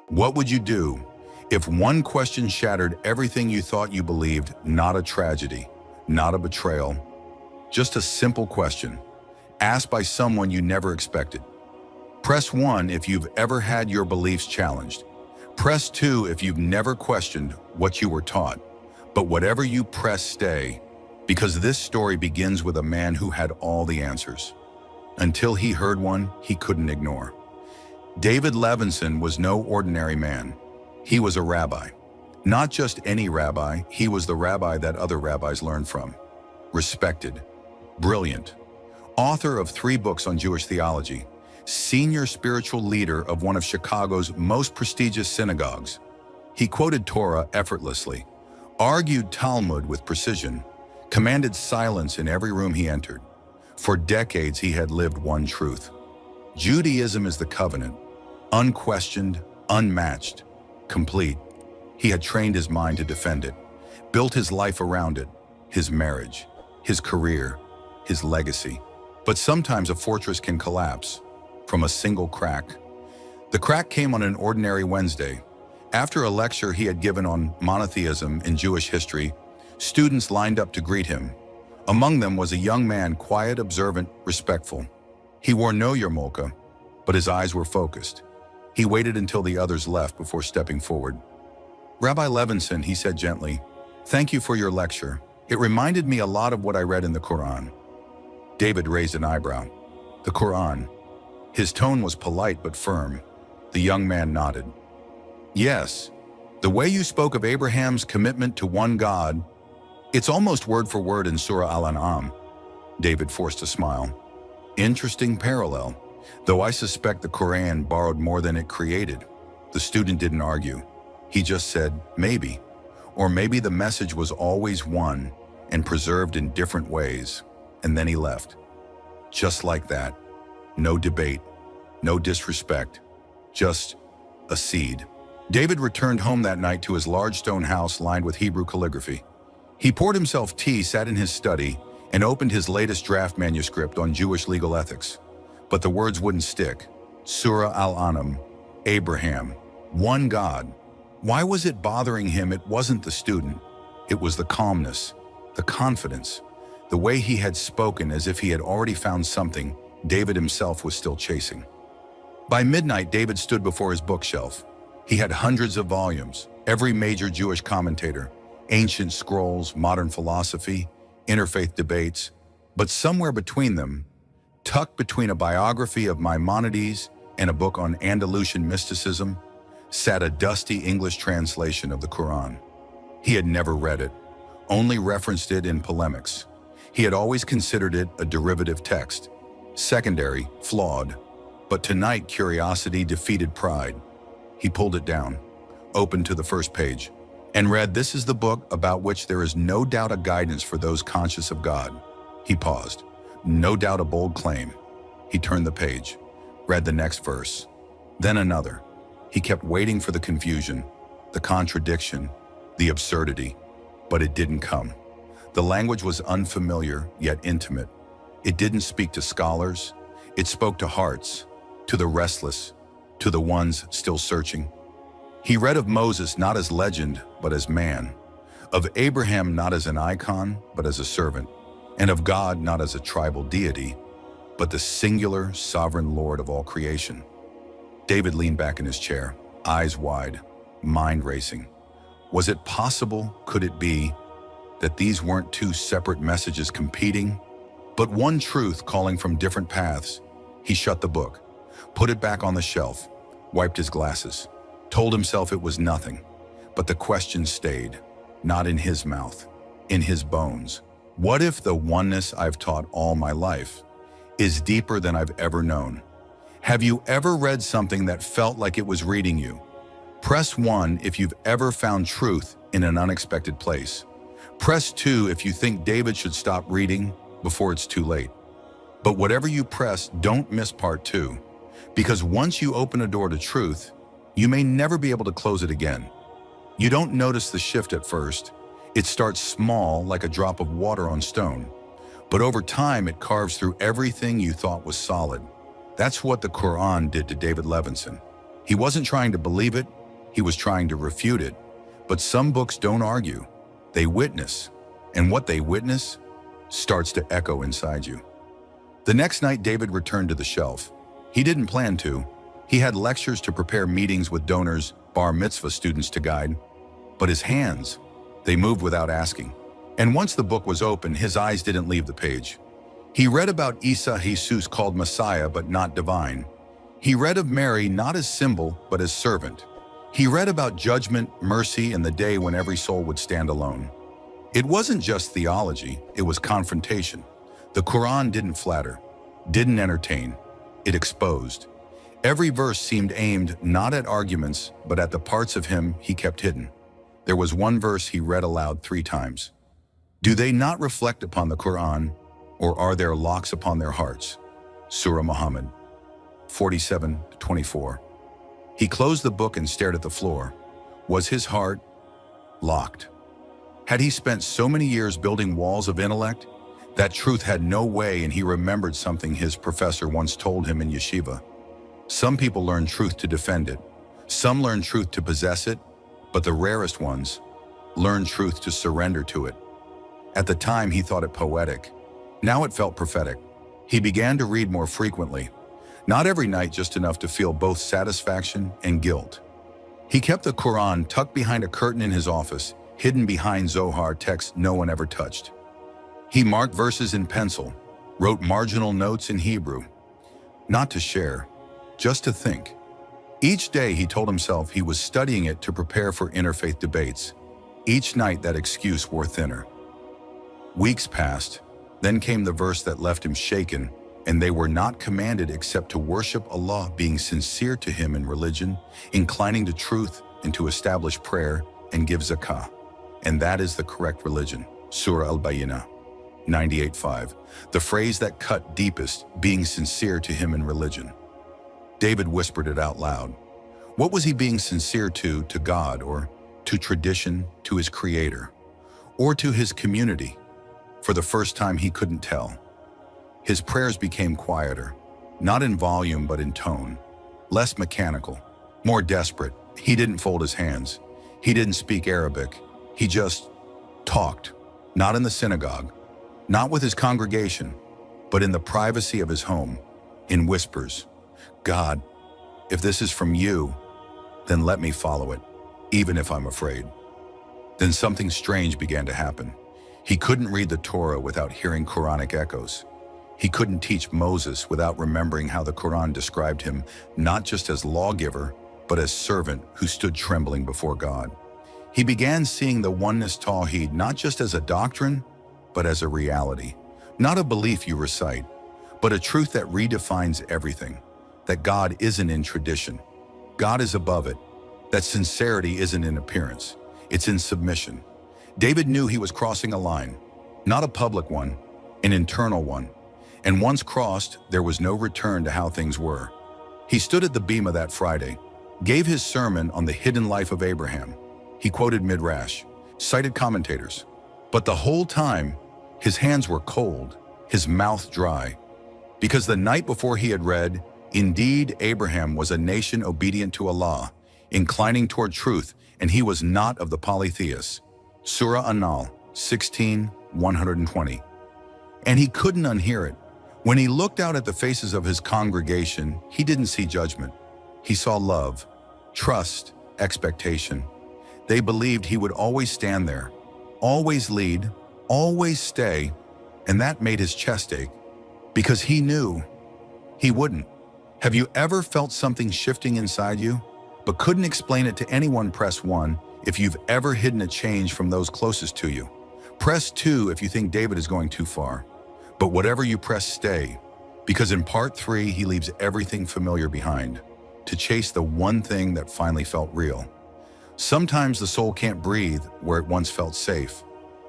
What would you do if one question shattered everything you thought you believed? Not a tragedy, not a betrayal, just a simple question, asked by someone you never expected. Press 1 if you've ever had your beliefs challenged. Press 2 if you've never questioned what you were taught. But whatever you press, stay, because this story begins with a man who had all the answers. Until he heard one he couldn't ignore. David Levinson was no ordinary man. He was a rabbi. Not just any rabbi, he was the rabbi that other rabbis learned from. Respected, brilliant, author of 3 books on Jewish theology, senior spiritual leader of one of Chicago's most prestigious synagogues. He quoted Torah effortlessly, argued Talmud with precision, commanded silence in every room he entered. For decades he had lived one truth. Judaism is the covenant, unquestioned, unmatched, complete. He had trained his mind to defend it, built his life around it, his marriage, his career, his legacy. But sometimes a fortress can collapse from a single crack. The crack came on an ordinary Wednesday. After a lecture he had given on monotheism in Jewish history, students lined up to greet him. Among them was a young man, quiet, observant, respectful. He wore no yarmulke, but his eyes were focused. He waited until the others left before stepping forward. "Rabbi Levinson," he said gently, "thank you for your lecture. It reminded me a lot of what I read in the Qur'an." David raised an eyebrow. "The Qur'an?" His tone was polite but firm. The young man nodded. "Yes, the way you spoke of Abraham's commitment to one God, it's almost word for word in Surah Al-An'am." David forced a smile. "Interesting parallel, though I suspect the Qur'an borrowed more than it created." The student didn't argue. He just said, "Maybe." Or maybe the message was always one and preserved in different ways. And then he left. Just like that. No debate, no disrespect, just a seed. David returned home that night to his large stone house lined with Hebrew calligraphy. He poured himself tea, sat in his study, and opened his latest draft manuscript on Jewish legal ethics. But the words wouldn't stick. Surah Al-An'am, Abraham, one God. Why was it bothering him? It wasn't the student. It was the calmness, the confidence, the way he had spoken as if he had already found something David himself was still chasing. By midnight, David stood before his bookshelf. He had hundreds of volumes, every major Jewish commentator, ancient scrolls, modern philosophy, interfaith debates, but somewhere between them, tucked between a biography of Maimonides and a book on Andalusian mysticism, sat a dusty English translation of the Qur'an. He had never read it, only referenced it in polemics. He had always considered it a derivative text, secondary, flawed. But tonight, curiosity defeated pride. He pulled it down, opened to the first page, and read, "This is the book about which there is no doubt a guidance for those conscious of God." He paused. No doubt a bold claim. He turned the page, read the next verse, then another. He kept waiting for the confusion, the contradiction, the absurdity, but it didn't come. The language was unfamiliar, yet intimate. It didn't speak to scholars. It spoke to hearts, to the restless, to the ones still searching. He read of Moses not as legend, but as man, of Abraham not as an icon, but as a servant, and of God not as a tribal deity, but the singular, sovereign Lord of all creation. David leaned back in his chair, eyes wide, mind racing. Was it possible, could it be, that these weren't two separate messages competing, but one truth calling from different paths? He shut the book, put it back on the shelf, wiped his glasses, told himself it was nothing. But the question stayed, not in his mouth, in his bones. What if the oneness I've taught all my life is deeper than I've ever known? Have you ever read something that felt like it was reading you? Press 1 if you've ever found truth in an unexpected place. Press 2 if you think David should stop reading before it's too late. But whatever you press, don't miss part 2. Because once you open a door to truth, you may never be able to close it again. You don't notice the shift at first. It starts small, like a drop of water on stone. But over time, it carves through everything you thought was solid. That's what the Qur'an did to David Levinson. He wasn't trying to believe it, he was trying to refute it. But some books don't argue, they witness. And what they witness starts to echo inside you. The next night, David returned to the shelf. He didn't plan to. He had lectures to prepare, meetings with donors, bar mitzvah students to guide. But his hands, they moved without asking. And once the book was open, his eyes didn't leave the page. He read about Isa, Jesus called Messiah but not divine. He read of Mary not as symbol but as servant. He read about judgment, mercy, and the day when every soul would stand alone. It wasn't just theology, it was confrontation. The Qur'an didn't flatter, didn't entertain, it exposed. Every verse seemed aimed not at arguments, but at the parts of him he kept hidden. There was one verse he read aloud 3 times. Do they not reflect upon the Qur'an, or are there locks upon their hearts? Surah Muhammad 47-24. He closed the book and stared at the floor. Was his heart locked? Had he spent so many years building walls of intellect? That truth had no way, and he remembered something his professor once told him in yeshiva. Some people learn truth to defend it. Some learn truth to possess it, but the rarest ones learn truth to surrender to it. At the time, he thought it poetic. Now it felt prophetic. He began to read more frequently. Not every night, just enough to feel both satisfaction and guilt. He kept the Qur'an tucked behind a curtain in his office, hidden behind Zohar texts no one ever touched. He marked verses in pencil, wrote marginal notes in Hebrew. Not to share, just to think. Each day he told himself he was studying it to prepare for interfaith debates. Each night that excuse wore thinner. Weeks passed, then came the verse that left him shaken, and they were not commanded except to worship Allah, being sincere to Him in religion, inclining to truth and to establish prayer and give zakah. And that is the correct religion. Surah Al-Bayyinah 98:5. The phrase that cut deepest, being sincere to Him in religion. David whispered it out loud. What was he being sincere to God, or to tradition, to his Creator, or to his community? For the first time, he couldn't tell. His prayers became quieter, not in volume but in tone, less mechanical, more desperate. He didn't fold his hands. He didn't speak Arabic. He just talked, not in the synagogue, not with his congregation, but in the privacy of his home, in whispers. God, if this is from you, then let me follow it, even if I'm afraid. Then something strange began to happen. He couldn't read the Torah without hearing Quranic echoes. He couldn't teach Moses without remembering how the Qur'an described him, not just as lawgiver, but as servant who stood trembling before God. He began seeing the oneness Tawheed not just as a doctrine, but as a reality. Not a belief you recite, but a truth that redefines everything. That God isn't in tradition. God is above it. That sincerity isn't in appearance. It's in submission. David knew he was crossing a line, not a public one, an internal one. And once crossed, there was no return to how things were. He stood at the bema that Friday, gave his sermon on the hidden life of Abraham. He quoted Midrash, cited commentators. But the whole time, his hands were cold, his mouth dry. Because the night before he had read, indeed Abraham was a nation obedient to Allah, inclining toward truth, and he was not of the polytheists. Surah An-Nahl 16:120. And he couldn't unhear it. When he looked out at the faces of his congregation, he didn't see judgment. He saw love, trust, expectation. They believed he would always stand there, always lead, always stay, and that made his chest ache, because he knew he wouldn't. Have you ever felt something shifting inside you, but couldn't explain it to anyone? Press 1 if you've ever hidden a change from those closest to you. Press 2 if you think David is going too far. But whatever you press, stay, because in part 3, he leaves everything familiar behind to chase the one thing that finally felt real. Sometimes the soul can't breathe where it once felt safe,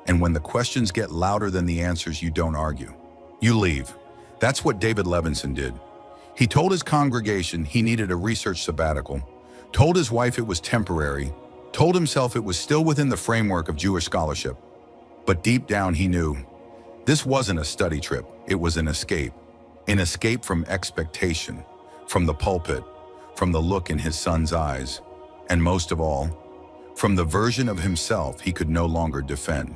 and when the questions get louder than the answers, you don't argue. You leave. That's what David Levinson did. He told his congregation he needed a research sabbatical, told his wife it was temporary, told himself it was still within the framework of Jewish scholarship. But deep down he knew this wasn't a study trip, it was an escape from expectation, from the pulpit, from the look in his son's eyes, and most of all, from the version of himself he could no longer defend.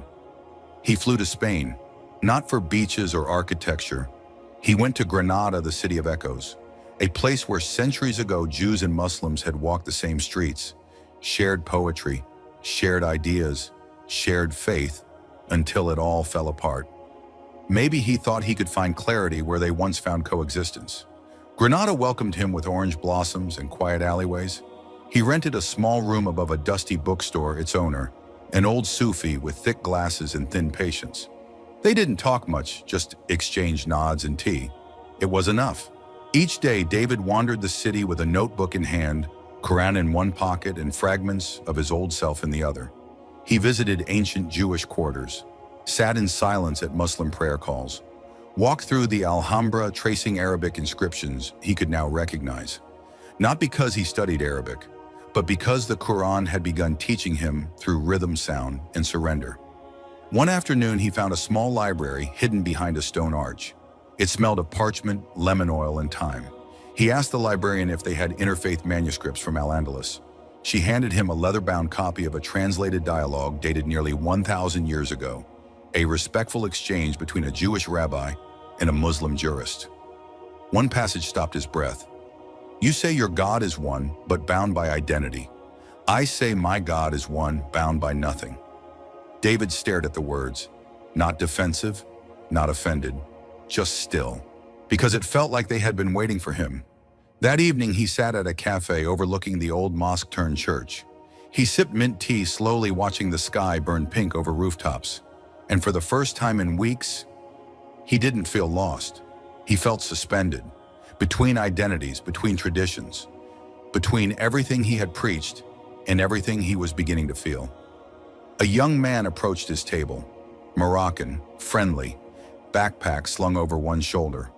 He flew to Spain, not for beaches or architecture. He went to Granada, the city of echoes, a place where centuries ago Jews and Muslims had walked the same streets, shared poetry, shared ideas, shared faith, until it all fell apart. Maybe he thought he could find clarity where they once found coexistence. Granada welcomed him with orange blossoms and quiet alleyways. He rented a small room above a dusty bookstore, its owner, an old Sufi with thick glasses and thin patience. They didn't talk much, just exchanged nods and tea. It was enough. Each day, David wandered the city with a notebook in hand, Qur'an in one pocket and fragments of his old self in the other. He visited ancient Jewish quarters, sat in silence at Muslim prayer calls, walked through the Alhambra tracing Arabic inscriptions he could now recognize. Not because he studied Arabic, but because the Qur'an had begun teaching him through rhythm, sound, and surrender. One afternoon, he found a small library hidden behind a stone arch. It smelled of parchment, lemon oil, and thyme. He asked the librarian if they had interfaith manuscripts from Al-Andalus. She handed him a leather-bound copy of a translated dialogue dated nearly 1,000 years ago, a respectful exchange between a Jewish rabbi and a Muslim jurist. One passage stopped his breath. "You say your God is one, but bound by identity. I say my God is one, bound by nothing." David stared at the words, not defensive, not offended, just still, because it felt like they had been waiting for him. That evening, he sat at a cafe overlooking the old mosque-turned-church. He sipped mint tea, slowly watching the sky burn pink over rooftops. And for the first time in weeks, he didn't feel lost. He felt suspended, between identities, between traditions, between everything he had preached and everything he was beginning to feel. A young man approached his table, Moroccan, friendly, backpack slung over one shoulder.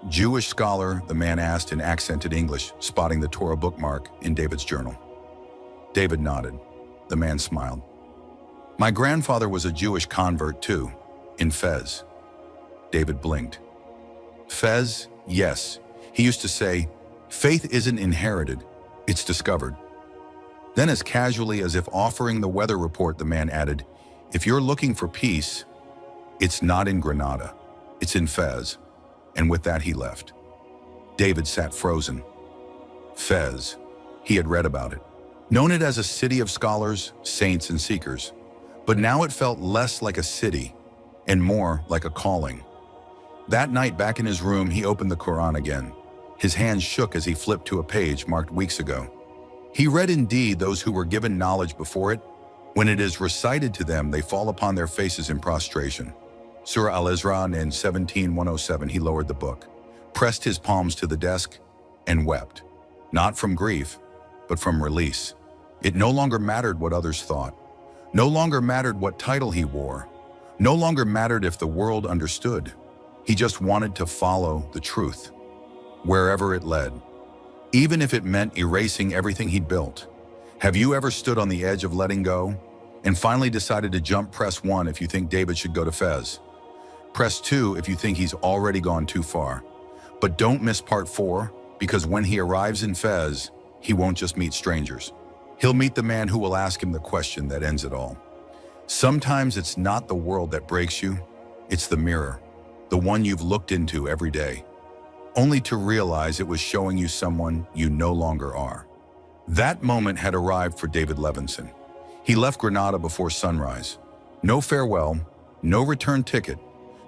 "Jewish scholar?" the man asked in accented English, spotting the Torah bookmark in David's journal. David nodded. The man smiled. "My grandfather was a Jewish convert too, in Fez." David blinked. "Fez? Yes." He used to say, "Faith isn't inherited, it's discovered." Then, as casually as if offering the weather report, the man added, "If you're looking for peace, it's not in Granada, it's in Fez." And with that, he left. David sat frozen. Fez. He had read about it, known it as a city of scholars, saints, and seekers. But now it felt less like a city and more like a calling. That night, back in his room, he opened the Qur'an again. His hands shook as he flipped to a page marked weeks ago. He read, "Indeed, those who were given knowledge before it, when it is recited to them, they fall upon their faces in prostration." Surah Al-Isra in 17:107, he lowered the book, pressed his palms to the desk, and wept. Not from grief, but from release. It no longer mattered what others thought. No longer mattered what title he wore. No longer mattered if the world understood. He just wanted to follow the truth, wherever it led, even if it meant erasing everything he'd built. Have you ever stood on the edge of letting go and finally decided to jump? Press 1 if you think David should go to Fez. Press 2 if you think he's already gone too far. But don't miss part 4, because when he arrives in Fez, he won't just meet strangers. He'll meet the man who will ask him the question that ends it all. Sometimes it's not the world that breaks you, it's the mirror, the one you've looked into every day, only to realize it was showing you someone you no longer are. That moment had arrived for David Levinson. He left Granada before sunrise. No farewell, no return ticket,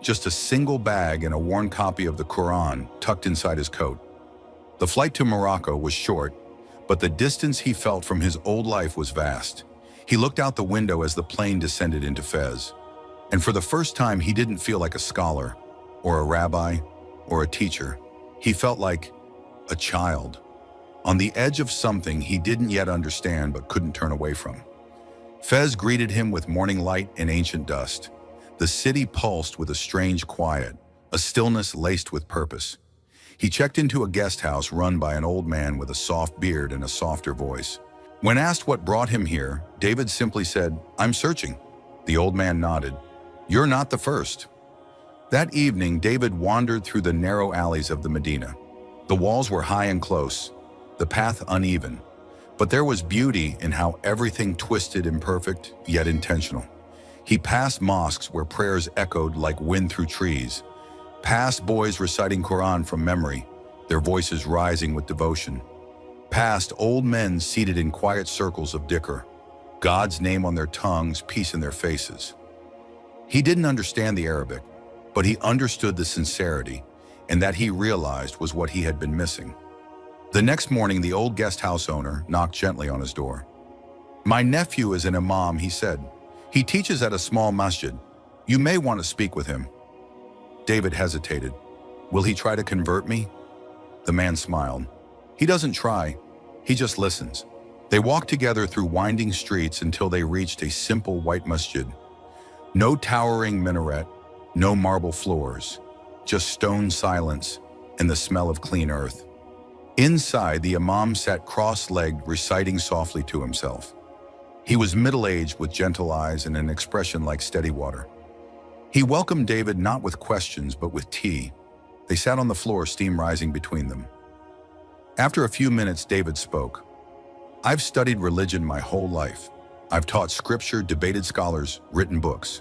just a single bag and a worn copy of the Qur'an tucked inside his coat. The flight to Morocco was short, but the distance he felt from his old life was vast. He looked out the window as the plane descended into Fez. And for the first time, he didn't feel like a scholar, or a rabbi, or a teacher. He felt like a child, on the edge of something he didn't yet understand but couldn't turn away from. Fez greeted him with morning light and ancient dust. The city pulsed with a strange quiet, a stillness laced with purpose. He checked into a guest house run by an old man with a soft beard and a softer voice. When asked what brought him here, David simply said, "I'm searching." The old man nodded. "You're not the first." That evening, David wandered through the narrow alleys of the Medina. The walls were high and close, the path uneven. But there was beauty in how everything twisted imperfect, yet intentional. He passed mosques where prayers echoed like wind through trees, past boys reciting Qur'an from memory, their voices rising with devotion, past old men seated in quiet circles of dhikr, God's name on their tongues, peace in their faces. He didn't understand the Arabic, but he understood the sincerity, and that he realized was what he had been missing. The next morning, the old guest house owner knocked gently on his door. "My nephew is an imam," he said. "He teaches at a small masjid. You may want to speak with him." David hesitated. "Will he try to convert me?" The man smiled. "He doesn't try, he just listens." They walked together through winding streets until they reached a simple white masjid. No towering minaret, no marble floors, just stone silence and the smell of clean earth. Inside, the imam sat cross-legged, reciting softly to himself. He was middle-aged with gentle eyes and an expression like steady water. He welcomed David not with questions but with tea. They sat on the floor, steam rising between them. After a few minutes, David spoke. "I've studied religion my whole life. I've taught scripture, debated scholars, written books.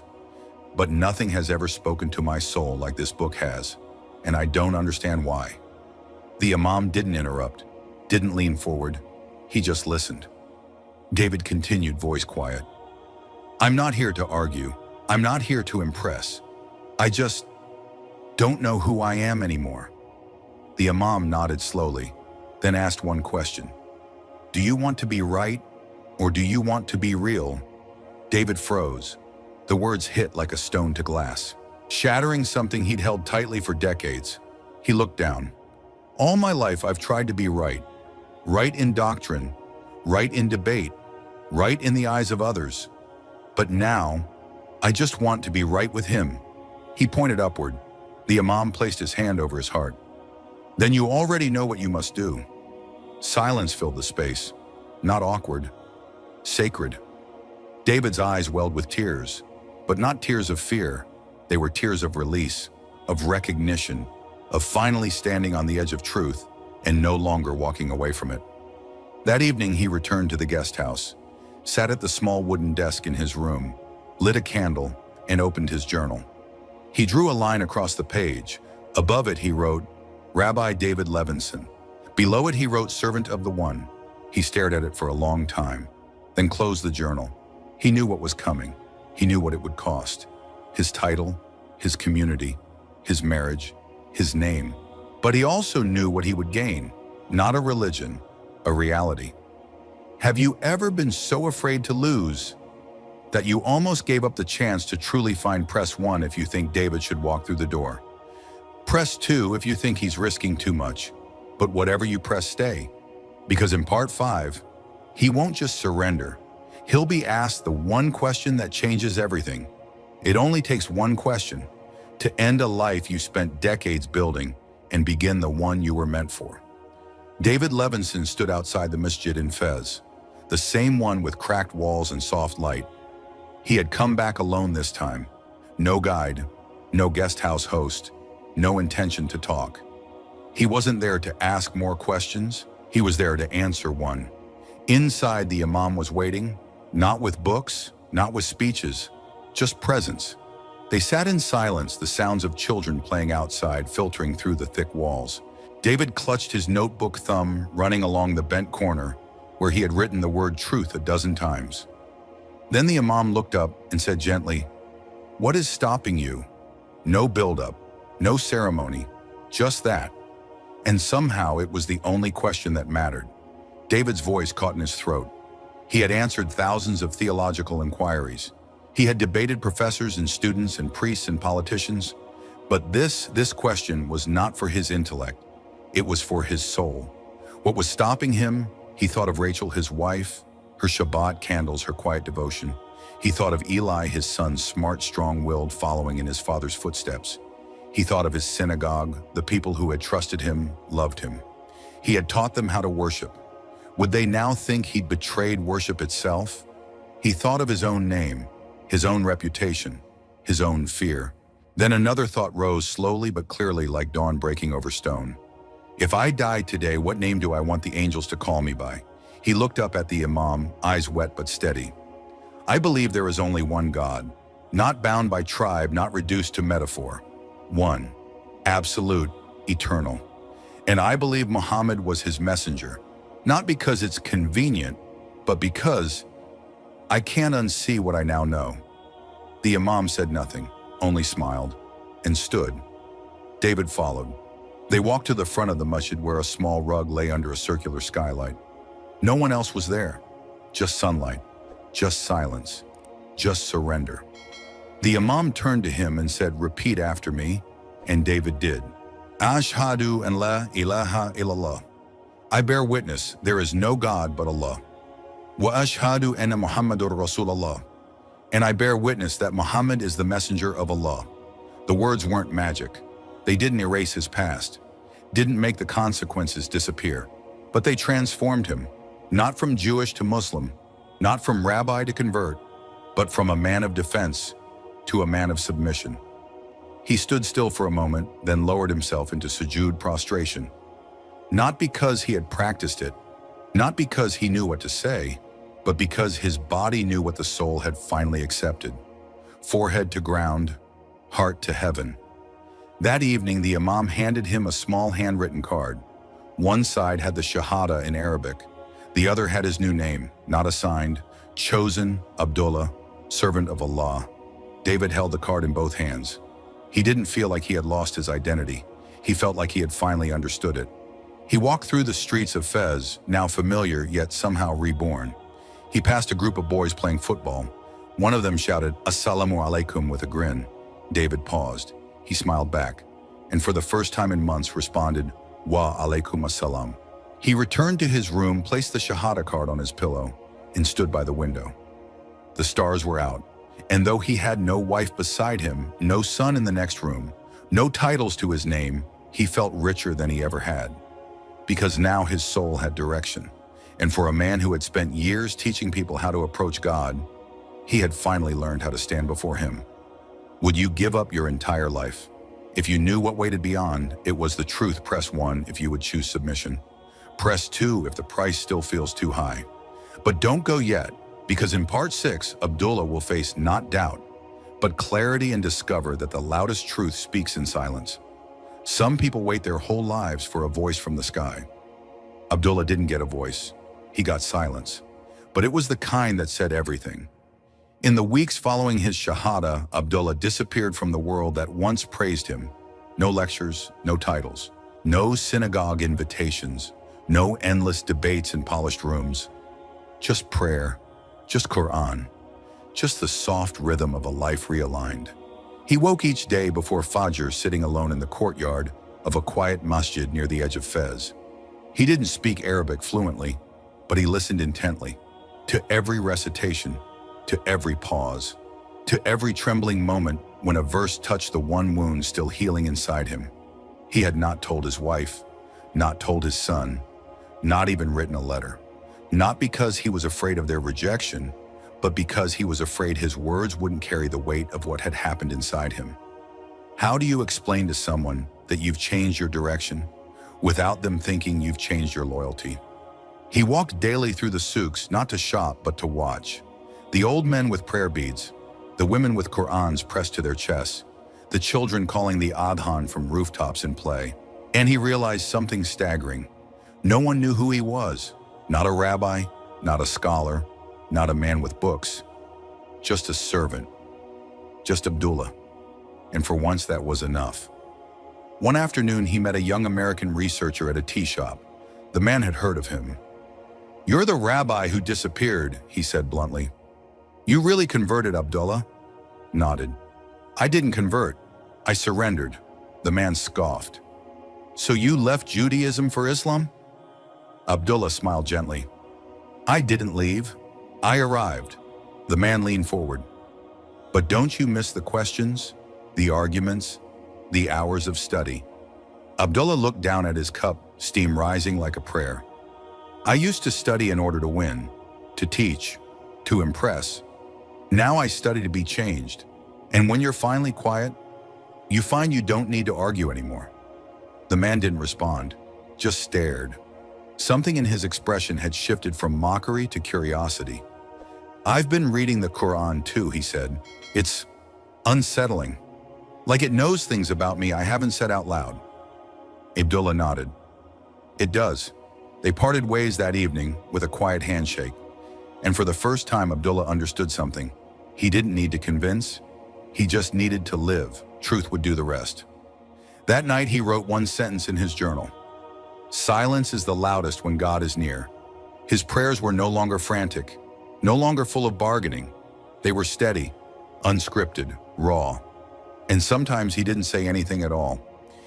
But nothing has ever spoken to my soul like this book has, and I don't understand why." The imam didn't interrupt, didn't lean forward. He just listened. David continued, voice quiet. "I'm not here to argue. I'm not here to impress. I just don't know who I am anymore." The imam nodded slowly, then asked one question. "Do you want to be right, or do you want to be real?" David froze. The words hit like a stone to glass, shattering something he'd held tightly for decades. He looked down. "All my life I've tried to be right. Right in doctrine, right in debate, right in the eyes of others. But now, I just want to be right with him." He pointed upward. The imam placed his hand over his heart. "Then you already know what you must do." Silence filled the space, not awkward, sacred. David's eyes welled with tears, but not tears of fear. They were tears of release, of recognition, of finally standing on the edge of truth and no longer walking away from it. That evening, he returned to the guest house, sat at the small wooden desk in his room, lit a candle, and opened his journal. He drew a line across the page. Above it, he wrote, "Rabbi David Levinson." Below it, he wrote, "Servant of the One." He stared at it for a long time, then closed the journal. He knew what was coming. He knew what it would cost. His title, his community, his marriage, his name. But he also knew what he would gain. Not a religion, a reality. Have you ever been so afraid to lose that you almost gave up the chance to truly find? Press 1 if you think David should walk through the door. Press 2 if you think he's risking too much. But whatever you press, stay. Because in part 5, he won't just surrender. He'll be asked the one question that changes everything. It only takes one question to end a life you spent decades building and begin the one you were meant for. David Levinson stood outside the masjid in Fez, the same one with cracked walls and soft light. He had come back alone this time. No guide, no guest house host, no intention to talk. He wasn't there to ask more questions. He was there to answer one. Inside, the imam was waiting, not with books, not with speeches, just presence. They sat in silence, the sounds of children playing outside filtering through the thick walls. David clutched his notebook, thumb running along the bent corner where he had written the word truth a dozen times. Then the imam looked up and said gently, "What is stopping you?" No build-up, no ceremony, just that. And somehow it was the only question that mattered. David's voice caught in his throat. He had answered thousands of theological inquiries. He had debated professors and students and priests and politicians. But this question was not for his intellect. It was for his soul. What was stopping him? He thought of Rachel, his wife, her Shabbat candles, her quiet devotion. He thought of Eli, his son, smart, strong-willed, following in his father's footsteps. He thought of his synagogue, the people who had trusted him, loved him. He had taught them how to worship. Would they now think he'd betrayed worship itself? He thought of his own name, his own reputation, his own fear. Then another thought rose slowly but clearly like dawn breaking over stone. If I died today, what name do I want the angels to call me by? He looked up at the Imam, eyes wet but steady. I believe there is only one God, not bound by tribe, not reduced to metaphor. One, absolute, eternal. And I believe Muhammad was his messenger, not because it's convenient, but because I can't unsee what I now know. The Imam said nothing, only smiled, and stood. David followed. They walked to the front of the masjid where a small rug lay under a circular skylight. No one else was there, just sunlight, just silence, just surrender. The Imam turned to him and said, "Repeat after me," and David did. Ashhadu an la ilaha illallah. I bear witness there is no God but Allah. Wa ashhadu anna Muhammadur Rasulullah. And I bear witness that Muhammad is the messenger of Allah. The words weren't magic. They didn't erase his past, didn't make the consequences disappear, but they transformed him, not from Jewish to Muslim, not from rabbi to convert, but from a man of defense to a man of submission. He stood still for a moment, then lowered himself into sujood prostration. Not because he had practiced it, not because he knew what to say, but because his body knew what the soul had finally accepted. Forehead to ground, heart to heaven. That evening, the Imam handed him a small handwritten card. One side had the Shahada in Arabic. The other had his new name, not assigned, chosen, Abdullah, servant of Allah. David held the card in both hands. He didn't feel like he had lost his identity. He felt like he had finally understood it. He walked through the streets of Fez, now familiar yet somehow reborn. He passed a group of boys playing football. One of them shouted, "Assalamu alaikum," with a grin. David paused. He smiled back, and for the first time in months responded, "Wa alaikum assalam." He returned to his room, placed the Shahada card on his pillow, and stood by the window. The stars were out, and though he had no wife beside him, no son in the next room, no titles to his name, he felt richer than he ever had. Because now his soul had direction. And for a man who had spent years teaching people how to approach God, he had finally learned how to stand before him. Would you give up your entire life? If you knew what waited beyond, it was the truth. Press 1 if you would choose submission. Press 2 if the price still feels too high. But don't go yet, because in part 6, Abdullah will face not doubt, but clarity and discover that the loudest truth speaks in silence. Some people wait their whole lives for a voice from the sky. Abdullah didn't get a voice. He got silence. But it was the kind that said everything. In the weeks following his Shahada, Abdullah disappeared from the world that once praised him. No lectures, no titles, no synagogue invitations, no endless debates in polished rooms. Just prayer, just Qur'an, just the soft rhythm of a life realigned. He woke each day before Fajr sitting alone in the courtyard of a quiet masjid near the edge of Fez. He didn't speak Arabic fluently, but he listened intently to every recitation, to every pause, to every trembling moment when a verse touched the one wound still healing inside him. He had not told his wife, not told his son, not even written a letter. Not because he was afraid of their rejection, but because he was afraid his words wouldn't carry the weight of what had happened inside him. How do you explain to someone that you've changed your direction without them thinking you've changed your loyalty? He walked daily through the souks, not to shop, but to watch. The old men with prayer beads, the women with Qur'ans pressed to their chests, the children calling the adhan from rooftops in play. And he realized something staggering. No one knew who he was. Not a rabbi, not a scholar, not a man with books. Just a servant. Just Abdullah. And for once that was enough. One afternoon he met a young American researcher at a tea shop. The man had heard of him. "You're the rabbi who disappeared," he said bluntly. "You really converted, Abdullah?" Nodded. "I didn't convert. I surrendered." The man scoffed. "So you left Judaism for Islam?" Abdullah smiled gently. "I didn't leave. I arrived." The man leaned forward. "But don't you miss the questions, the arguments, the hours of study?" Abdullah looked down at his cup, steam rising like a prayer. "I used to study in order to win, to teach, to impress. Now I study to be changed. And when you're finally quiet, you find you don't need to argue anymore." The man didn't respond. just stared. Something in his expression had shifted from mockery to curiosity. "I've been reading the Qur'an too," he said. "It's unsettling. Like it knows things about me I haven't said out loud." Abdullah nodded. "It does." They parted ways that evening with a quiet handshake. And for the first time, Abdullah understood something. He didn't need to convince. He just needed to live. Truth would do the rest. That night, he wrote one sentence in his journal. "Silence is the loudest when God is near." His prayers were no longer frantic, no longer full of bargaining. They were steady, unscripted, raw. And sometimes he didn't say anything at all.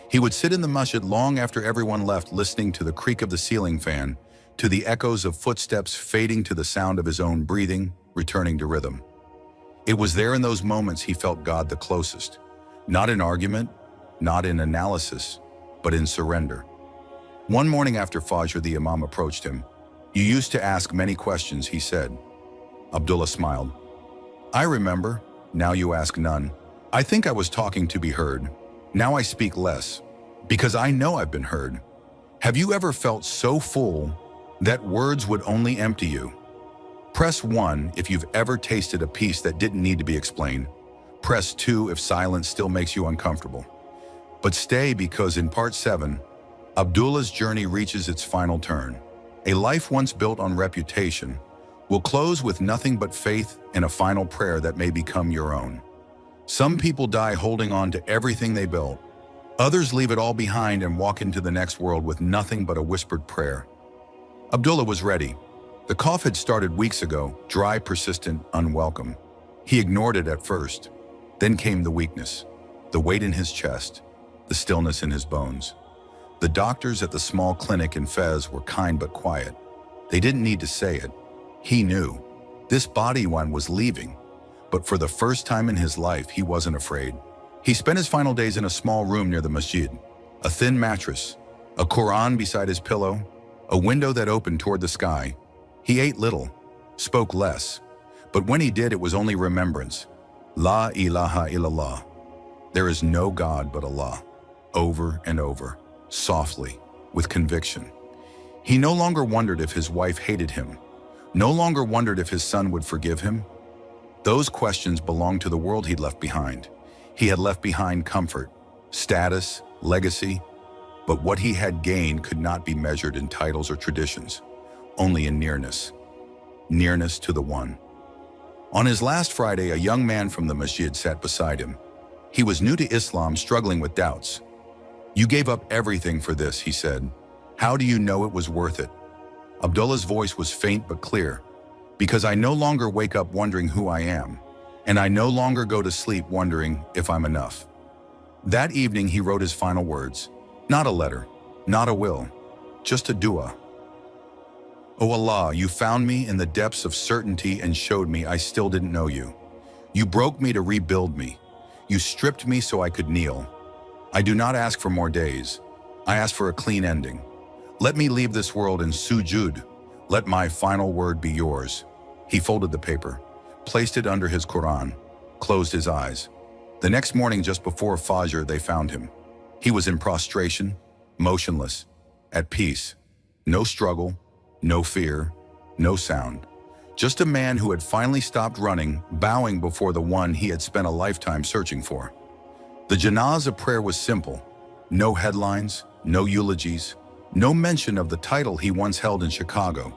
He would sit in the masjid long after everyone left, listening to the creak of the ceiling fan, to the echoes of footsteps fading to the sound of his own breathing, returning to rhythm. It was there in those moments he felt God the closest. Not in argument, not in analysis, but in surrender. One morning after Fajr, the Imam approached him. "You used to ask many questions," he said. Abdullah smiled. "I remember. Now you ask none. I think I was talking to be heard. Now I speak less, because I know I've been heard. Have you ever felt so full that words would only empty you? Press 1 if you've ever tasted a peace that didn't need to be explained. Press 2 if silence still makes you uncomfortable. But stay, because in part 7, Abdullah's journey reaches its final turn. A life once built on reputation will close with nothing but faith and a final prayer that may become your own. Some people die holding on to everything they built. Others leave it all behind and walk into the next world with nothing but a whispered prayer. Abdullah was ready. The cough had started weeks ago, dry, persistent, unwelcome. He ignored it at first. Then came the weakness, the weight in his chest, the stillness in his bones. The doctors at the small clinic in Fez were kind but quiet. They didn't need to say it. He knew. This body one was leaving. But for the first time in his life, he wasn't afraid. He spent his final days in a small room near the masjid. A thin mattress, a Qur'an beside his pillow, a window that opened toward the sky. He ate little, spoke less. But when he did, it was only remembrance. La ilaha illallah. There is no God but Allah. Over and over, softly, with conviction. He no longer wondered if his wife hated him. No longer wondered if his son would forgive him. Those questions belonged to the world he'd left behind. He had left behind comfort, status, legacy, but what he had gained could not be measured in titles or traditions, only in nearness. Nearness to the One. On his last Friday, a young man from the masjid sat beside him. He was new to Islam, struggling with doubts. "You gave up everything for this," he said. "How do you know it was worth it?" Abdullah's voice was faint but clear. "Because I no longer wake up wondering who I am, and I no longer go to sleep wondering if I'm enough." That evening, he wrote his final words. Not a letter, not a will, just a dua. "O Allah, you found me in the depths of certainty and showed me I still didn't know you. You broke me to rebuild me. You stripped me so I could kneel. I do not ask for more days. I ask for a clean ending. Let me leave this world in sujud. Let my final word be yours." He folded the paper, placed it under his Qur'an, closed his eyes. The next morning, just before Fajr, they found him. He was in prostration, motionless, at peace. No struggle, no fear, no sound. Just a man who had finally stopped running, bowing before the one he had spent a lifetime searching for. The janazah prayer was simple. No headlines, no eulogies, no mention of the title he once held in Chicago.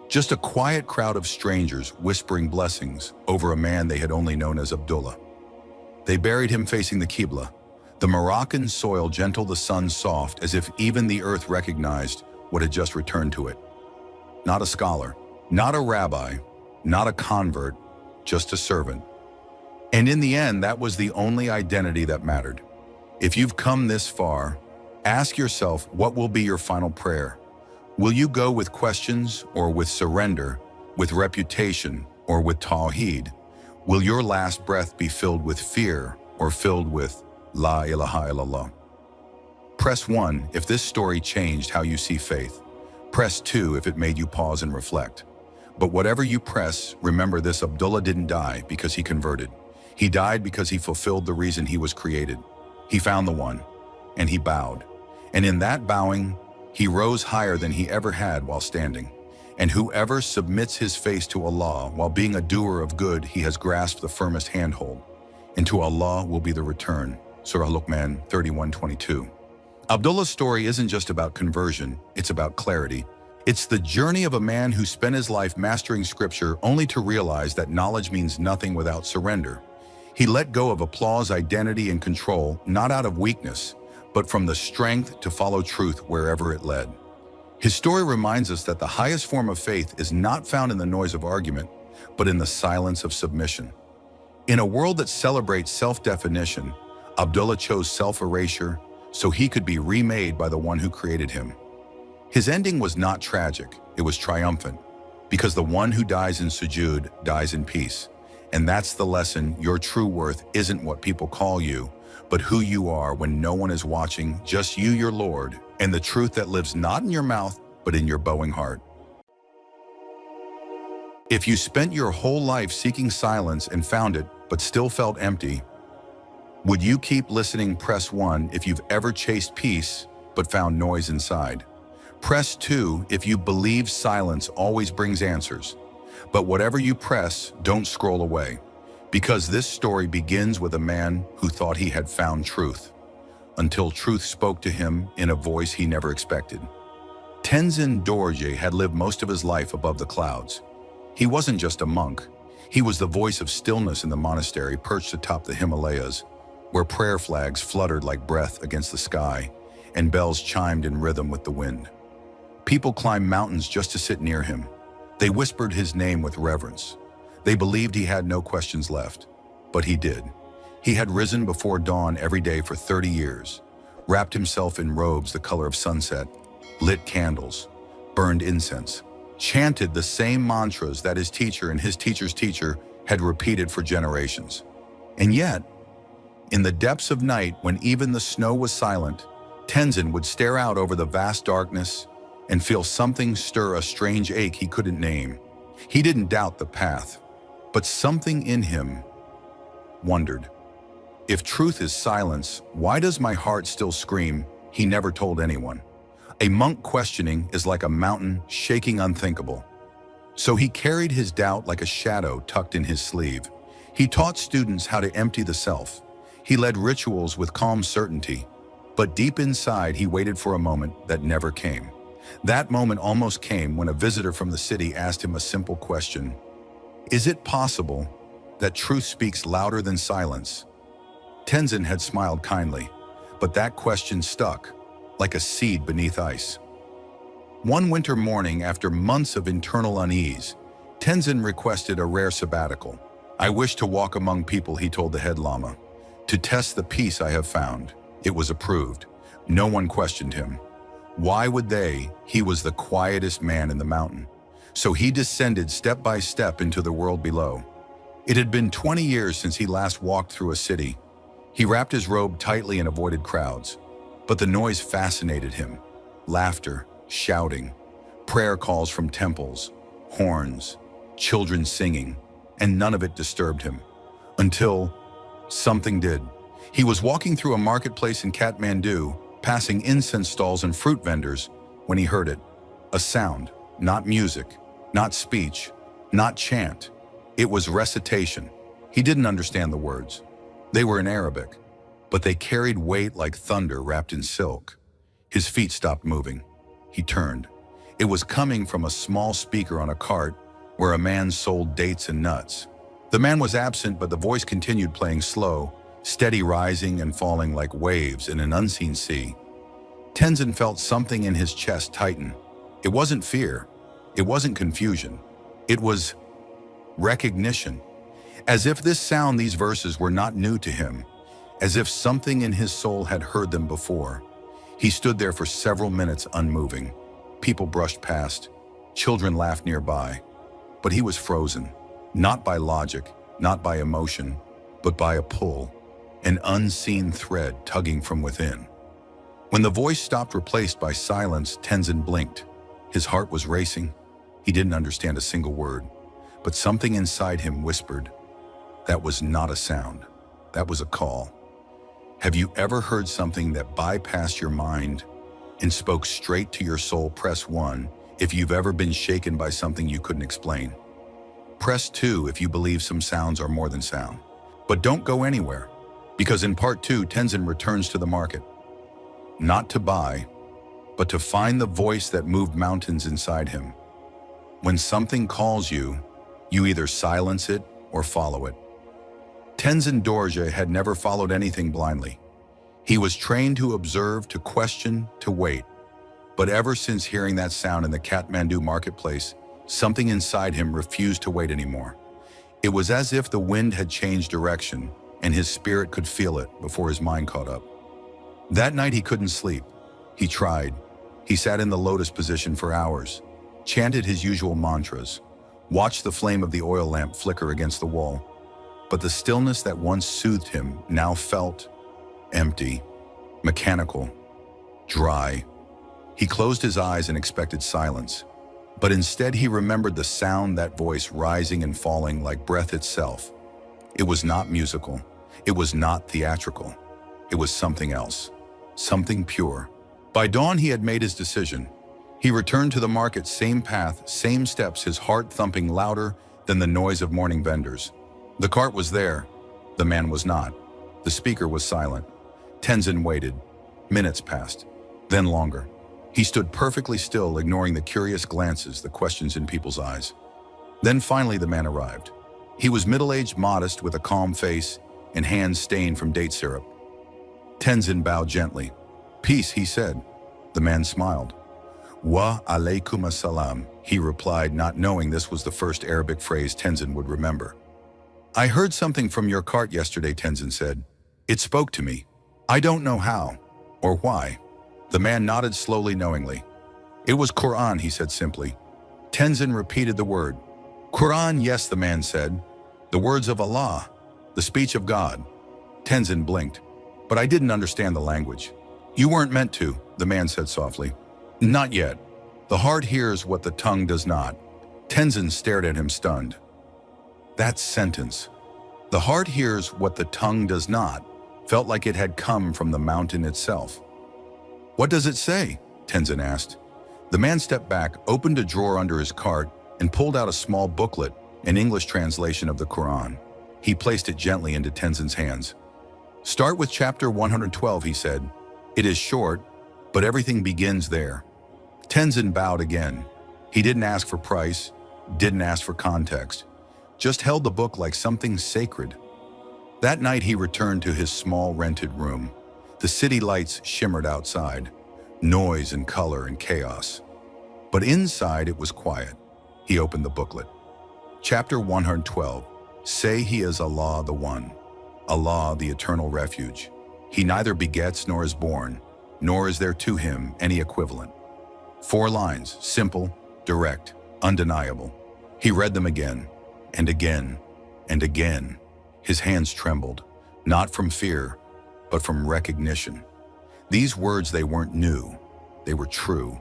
Just a quiet crowd of strangers whispering blessings over a man they had only known as Abdullah. They buried him facing the Qibla, the Moroccan soil gentle, the sun soft, as if even the earth recognized what had just returned to it. Not a scholar, not a rabbi, not a convert, just a servant. And in the end, that was the only identity that mattered. If you've come this far, ask yourself, what will be your final prayer? Will you go with questions or with surrender, with reputation or with tawheed? Will your last breath be filled with fear or filled with La ilaha illallah? Press 1 if this story changed how you see faith. Press 2 if it made you pause and reflect. But whatever you press, remember this: Abdullah didn't die because he converted. He died because he fulfilled the reason he was created. He found the One, and he bowed. And in that bowing, He rose higher than he ever had while standing. And whoever submits his face to Allah while being a doer of good, he has grasped the firmest handhold. And to Allah will be the return. Surah Luqman 31:22. Abdullah's story isn't just about conversion, it's about clarity. It's the journey of a man who spent his life mastering scripture only to realize that knowledge means nothing without surrender. He let go of applause, identity, and control, not out of weakness, but from the strength to follow truth wherever it led. His story reminds us that the highest form of faith is not found in the noise of argument, but in the silence of submission. In a world that celebrates self-definition, Abdullah chose self-erasure so he could be remade by the one who created him. His ending was not tragic, it was triumphant, because the one who dies in sujood dies in peace. And that's the lesson: your true worth isn't what people call you, but who you are when no one is watching, just you, your Lord, and the truth that lives not in your mouth, but in your bowing heart. If you spent your whole life seeking silence and found it, but still felt empty, would you keep listening? Press 1 if you've ever chased peace, but found noise inside. Press 2 if you believe silence always brings answers. But whatever you press, don't scroll away, because this story begins with a man who thought he had found truth, until truth spoke to him in a voice he never expected. Tenzin Dorje had lived most of his life above the clouds. He wasn't just a monk. He was the voice of stillness in the monastery perched atop the Himalayas, where prayer flags fluttered like breath against the sky and bells chimed in rhythm with the wind. People climbed mountains just to sit near him. They whispered his name with reverence. They believed he had no questions left, but he did. He had risen before dawn every day for 30 years, wrapped himself in robes the color of sunset, lit candles, burned incense, chanted the same mantras that his teacher and his teacher's teacher had repeated for generations. And yet, in the depths of night, when even the snow was silent, Tenzin would stare out over the vast darkness and feel something stir, a strange ache he couldn't name. He didn't doubt the path, but something in him wondered. If truth is silence, why does my heart still scream? He never told anyone. A monk questioning is like a mountain shaking unthinkable. So he carried his doubt like a shadow tucked in his sleeve. He taught students how to empty the self. He led rituals with calm certainty, but deep inside he waited for a moment that never came. That moment almost came when a visitor from the city asked him a simple question. Is it possible that truth speaks louder than silence? Tenzin had smiled kindly, but that question stuck like a seed beneath ice. One winter morning, after months of internal unease, Tenzin requested a rare sabbatical. I wish to walk among people, he told the head lama, to test the peace I have found. It was approved. No one questioned him. Why would they? He was the quietest man in the mountain. So he descended step by step into the world below. It had been 20 years since he last walked through a city. He wrapped his robe tightly and avoided crowds. But the noise fascinated him. Laughter, shouting, prayer calls from temples, horns, children singing, and none of it disturbed him. Until something did. He was walking through a marketplace in Kathmandu, passing incense stalls and fruit vendors, when he heard it. A sound, not music, not speech, not chant. It was recitation. He didn't understand the words. They were in Arabic, but they carried weight like thunder wrapped in silk. His feet stopped moving. He turned. It was coming from a small speaker on a cart where a man sold dates and nuts. The man was absent, but the voice continued playing slow, steady, rising and falling like waves in an unseen sea. Tenzin felt something in his chest tighten. It wasn't fear. It wasn't confusion. It was recognition. As if this sound, these verses were not new to him, as if something in his soul had heard them before. He stood there for several minutes unmoving. People brushed past. Children laughed nearby. But he was frozen, not by logic, not by emotion, but by a pull, an unseen thread tugging from within. When the voice stopped, replaced by silence, Tenzin blinked. His heart was racing. He didn't understand a single word, but something inside him whispered. That was not a sound. That was a call. Have you ever heard something that bypassed your mind and spoke straight to your soul. Press 1 if you've ever been shaken by something you couldn't explain. Press 2 if you believe some sounds are more than sound. But don't go anywhere, because in part 2, Tenzin returns to the market. Not to buy, but to find the voice that moved mountains inside him. When something calls you, you either silence it or follow it. Tenzin Dorje had never followed anything blindly. He was trained to observe, to question, to wait. But ever since hearing that sound in the Kathmandu marketplace, something inside him refused to wait anymore. It was as if the wind had changed direction, and his spirit could feel it before his mind caught up. That night he couldn't sleep. He tried. He sat in the lotus position for hours, chanted his usual mantras, watched the flame of the oil lamp flicker against the wall. But the stillness that once soothed him now felt empty, mechanical, dry. He closed his eyes and expected silence. But instead he remembered the sound, that voice rising and falling like breath itself. It was not musical. It was not theatrical. It was something else, something pure. By dawn he had made his decision. He returned to the market, same path, same steps, his heart thumping louder than the noise of morning vendors. The cart was there. The man was not. The speaker was silent. Tenzin waited. Minutes passed, then longer. He stood perfectly still, ignoring the curious glances, the questions in people's eyes. Then finally the man arrived. He was middle-aged, modest, with a calm face and hands stained from date syrup. Tenzin bowed gently. "Peace," he said. The man smiled. "Wa alaykum assalam," he replied, not knowing this was the first Arabic phrase Tenzin would remember. "I heard something from your cart yesterday," Tenzin said. "It spoke to me. I don't know how or why." The man nodded slowly, knowingly. "It was Qur'an," he said simply. Tenzin repeated the word. "Qur'an, yes," the man said. "The words of Allah, the speech of God." Tenzin blinked. "But I didn't understand the language." "You weren't meant to," the man said softly. "Not yet. The heart hears what the tongue does not." Tenzin stared at him, stunned. That sentence, "the heart hears what the tongue does not," felt like it had come from the mountain itself. "What does it say?" Tenzin asked. The man stepped back, opened a drawer under his cart, and pulled out a small booklet, an English translation of the Qur'an. He placed it gently into Tenzin's hands. "Start with chapter 112, he said. "It is short, but everything begins there." Tenzin bowed again. He didn't ask for price, didn't ask for context, just held the book like something sacred. That night he returned to his small rented room. The city lights shimmered outside, noise and color and chaos. But inside it was quiet. He opened the booklet. Chapter 112, "Say He is Allah the One, Allah the Eternal Refuge. He neither begets nor is born, nor is there to him any equivalent." 4 lines, simple, direct, undeniable. He read them again, and again, and again. His hands trembled, not from fear, but from recognition. These words, they weren't new, they were true.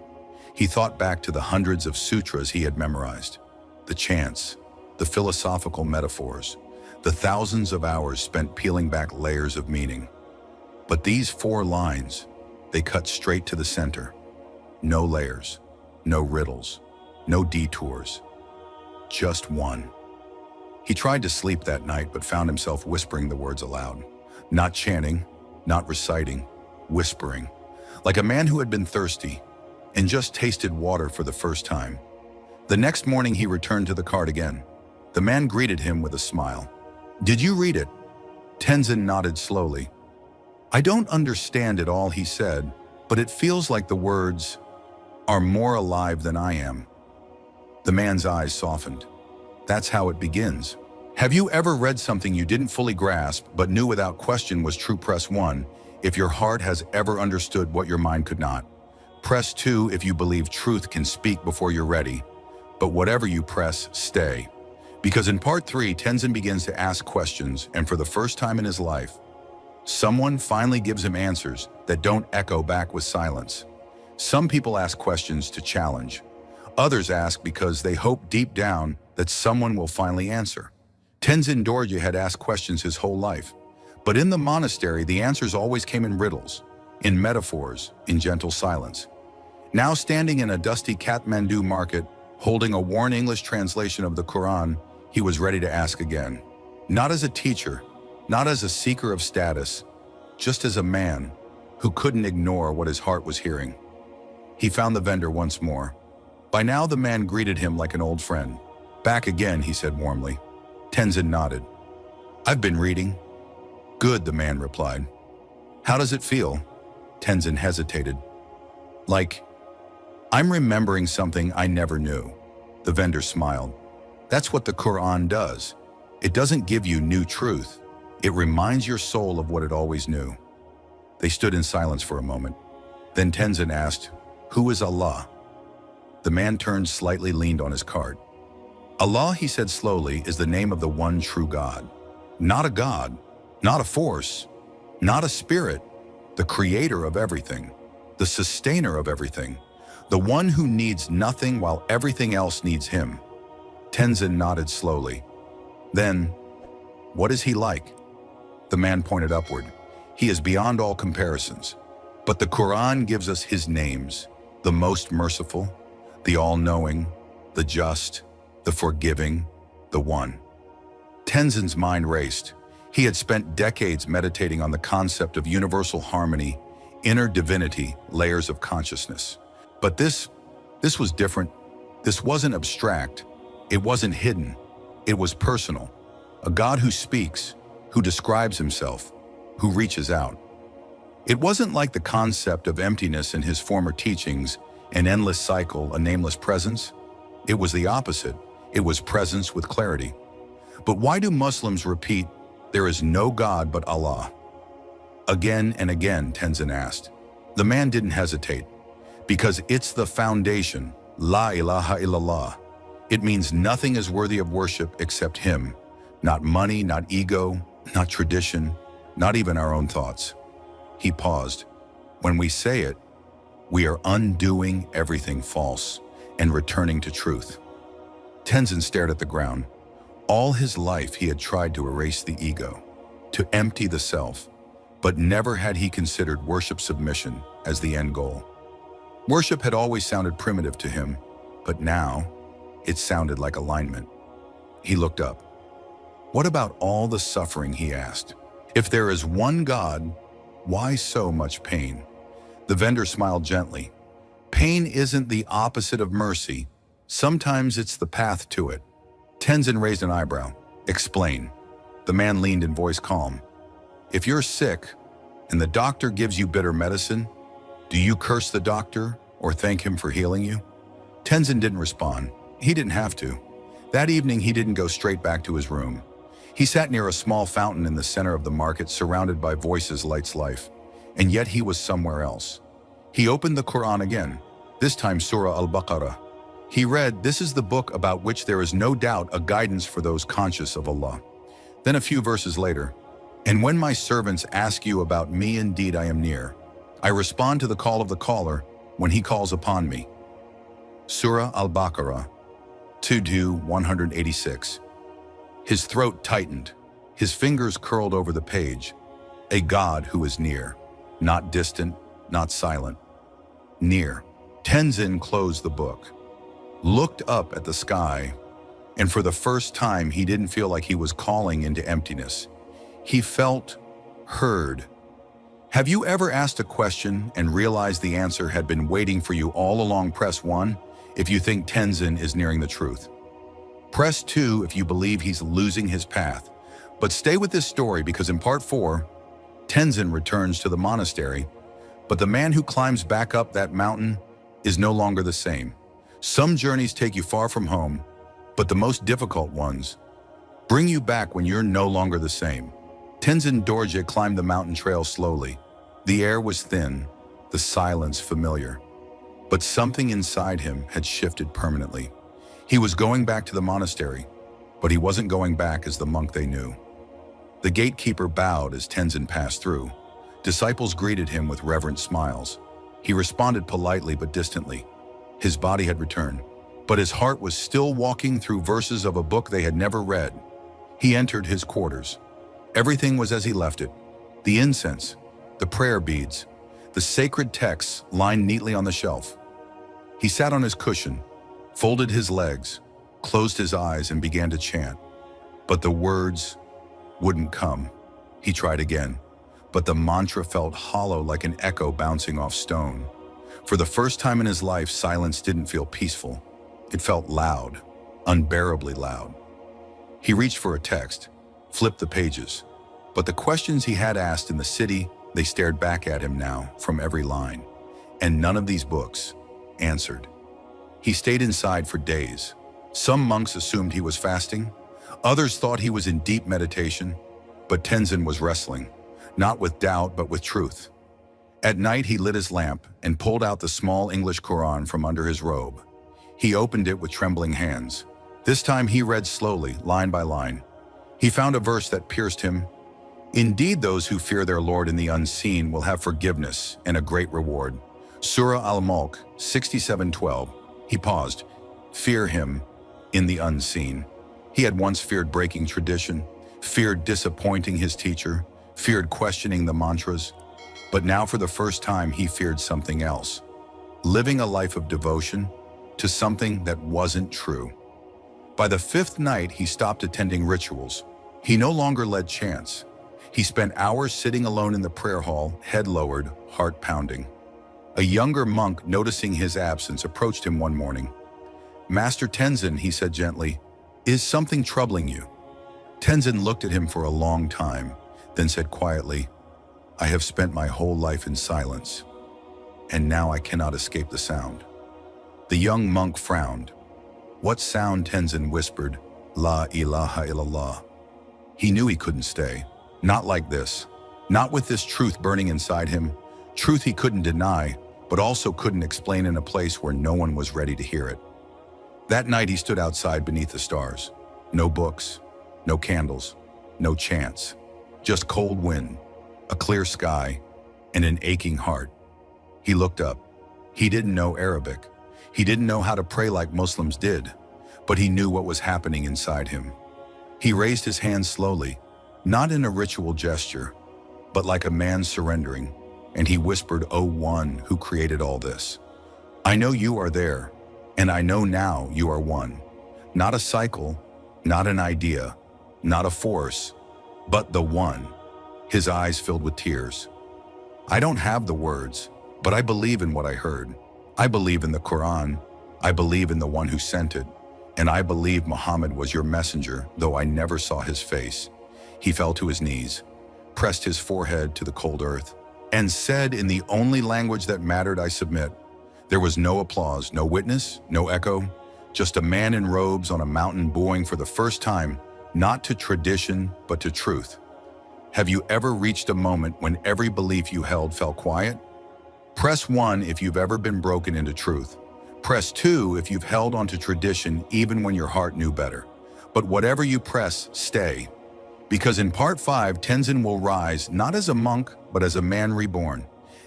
He thought back to the hundreds of sutras he had memorized, the chants, the philosophical metaphors, the thousands of hours spent peeling back layers of meaning. But these 4 lines, they cut straight to the center. No layers, no riddles, no detours, just one. He tried to sleep that night, but found himself whispering the words aloud. Not chanting, not reciting, whispering, like a man who had been thirsty and just tasted water for the first time. The next morning he returned to the cart again. The man greeted him with a smile. "Did you read it?" Tenzin nodded slowly. "I don't understand it all," he said, "but it feels like the words are more alive than I am." The man's eyes softened. "That's how it begins. Have you ever read something you didn't fully grasp but knew without question was true? Press 1 if your heart has ever understood what your mind could not. Press 2 if you believe truth can speak before you're ready. But whatever you press, stay. Because in part 3, Tenzin begins to ask questions, and for the first time in his life, someone finally gives him answers that don't echo back with silence. Some people ask questions to challenge. Others ask because they hope deep down that someone will finally answer. Tenzin Dorje had asked questions his whole life, but in the monastery, the answers always came in riddles. in metaphors, in gentle silence. Now standing in a dusty Kathmandu market, holding a worn English translation of the Qur'an, he was ready to ask again. Not as a teacher, not as a seeker of status, just as a man who couldn't ignore what his heart was hearing. He found the vendor once more. By now the man greeted him like an old friend. "Back again," he said warmly. Tenzin nodded. "I've been reading." "Good," the man replied. "How does it feel?" Tenzin hesitated. "Like, I'm remembering something I never knew." The vendor smiled. "That's what the Qur'an does. It doesn't give you new truth. It reminds your soul of what it always knew." They stood in silence for a moment. Then Tenzin asked, "Who is Allah?" The man turned slightly, leaned on his cart. "Allah," he said slowly, "is the name of the one true God. Not a god, not a force, not a spirit, the creator of everything, the sustainer of everything, the one who needs nothing while everything else needs him." Tenzin nodded slowly. Then, "What is he like?" The man pointed upward. "He is beyond all comparisons. But the Qur'an gives us his names, the most merciful, the all-knowing, the just, the forgiving, the one." Tenzin's mind raced. He had spent decades meditating on the concept of universal harmony, inner divinity, layers of consciousness. But this was different. This wasn't abstract. It wasn't hidden. It was personal. A God who speaks, who describes himself, who reaches out. It wasn't like the concept of emptiness in his former teachings, an endless cycle, a nameless presence. It was the opposite. It was presence with clarity. But why do Muslims repeat, "There is no God but Allah"? Again and again, Tenzin asked. The man didn't hesitate. Because it's the foundation, La ilaha illallah. It means nothing is worthy of worship except him. Not money, not ego, not tradition, not even our own thoughts. He paused. When we say it, we are undoing everything false and returning to truth. Tenzin stared at the ground. All his life he had tried to erase the ego, to empty the self, but never had he considered worship submission as the end goal. Worship had always sounded primitive to him, but now it sounded like alignment. He looked up. "What about all the suffering?" he asked. "If there is one God, why so much pain?" The vendor smiled gently. "Pain isn't the opposite of mercy. Sometimes it's the path to it." Tenzin raised an eyebrow. "Explain." The man leaned in voice calm. "If you're sick and the doctor gives you bitter medicine, do you curse the doctor or thank him for healing you?" Tenzin didn't respond. He didn't have to. That evening he didn't go straight back to his room. He sat near a small fountain in the center of the market, surrounded by voices light's life. And yet he was somewhere else. He opened the Qur'an again, this time Surah Al-Baqarah. He read, "This is the book about which there is no doubt a guidance for those conscious of Allah." Then a few verses later, "And when my servants ask you about me, indeed I am near. I respond to the call of the caller when he calls upon me." Surah Al-Baqarah, 2-186. His throat tightened. His fingers curled over the page. A God who is near. Not distant, not silent. Near. Tenzin closed the book, looked up at the sky, and for the first time he didn't feel like he was calling into emptiness. He felt heard. Have you ever asked a question and realized the answer had been waiting for you all along? Press 1 if you think Tenzin is nearing the truth. Press 2 if you believe he's losing his path. But stay with this story, because in part 4, Tenzin returns to the monastery, but the man who climbs back up that mountain is no longer the same. Some journeys take you far from home, but the most difficult ones bring you back when you're no longer the same. Tenzin Dorje climbed the mountain trail slowly. The air was thin, the silence familiar. But something inside him had shifted permanently. He was going back to the monastery, but he wasn't going back as the monk they knew. The gatekeeper bowed as Tenzin passed through. Disciples greeted him with reverent smiles. He responded politely but distantly. His body had returned, but his heart was still walking through verses of a book they had never read. He entered his quarters. Everything was as he left it. The incense, the prayer beads, the sacred texts lined neatly on the shelf. He sat on his cushion, folded his legs, closed his eyes, and began to chant. But the words wouldn't come. He tried again, but the mantra felt hollow, like an echo bouncing off stone. For the first time in his life, silence didn't feel peaceful. It felt loud, unbearably loud. He reached for a text, flipped the pages, but the questions he had asked in the city, they stared back at him now from every line, and none of these books answered. He stayed inside for days. Some monks assumed he was fasting, others thought he was in deep meditation, but Tenzin was wrestling, not with doubt but with truth. At night he lit his lamp and pulled out the small English Qur'an from under his robe. He opened it with trembling hands. This time he read slowly, line by line. He found a verse that pierced him. Indeed, those who fear their Lord in the unseen will have forgiveness and a great reward. Surah Al-Mulk 67:12. He paused. Fear him in the unseen. He had once feared breaking tradition, feared disappointing his teacher, feared questioning the mantras. But now for the first time he feared something else. Living a life of devotion to something that wasn't true. By the fifth night he stopped attending rituals. He no longer led chants. He spent hours sitting alone in the prayer hall, head lowered, heart pounding. A younger monk, noticing his absence, approached him one morning. Master Tenzin, he said gently, is something troubling you? Tenzin looked at him for a long time, then said quietly, I have spent my whole life in silence, and now I cannot escape the sound. The young monk frowned. What sound? Tenzin whispered, La ilaha illallah. He knew he couldn't stay. Not like this. Not with this truth burning inside him. Truth he couldn't deny, but also couldn't explain in a place where no one was ready to hear it. That night he stood outside beneath the stars. No books, no candles, no chants. Just cold wind, a clear sky, and an aching heart. He looked up. He didn't know Arabic. He didn't know how to pray like Muslims did, but he knew what was happening inside him. He raised his hands slowly, not in a ritual gesture, but like a man surrendering, and he whispered, O One who created all this, I know you are there, and I know now you are one. Not a cycle, not an idea, not a force, but the one. His eyes filled with tears. I don't have the words, but I believe in what I heard. I believe in the Qur'an. I believe in the one who sent it. And I believe Muhammad was your messenger, though I never saw his face. He fell to his knees, pressed his forehead to the cold earth, and said in the only language that mattered, I submit. There was no applause, no witness, no echo, just a man in robes on a mountain bowing for the first time, not to tradition, but to truth. Have you ever reached a moment when every belief you held fell quiet? Press 1 if you've ever been broken into truth. Press 2 if you've held onto tradition even when your heart knew better. But whatever you press, stay. Because in part 5, Tenzin will rise not as a monk, but as a man reborn.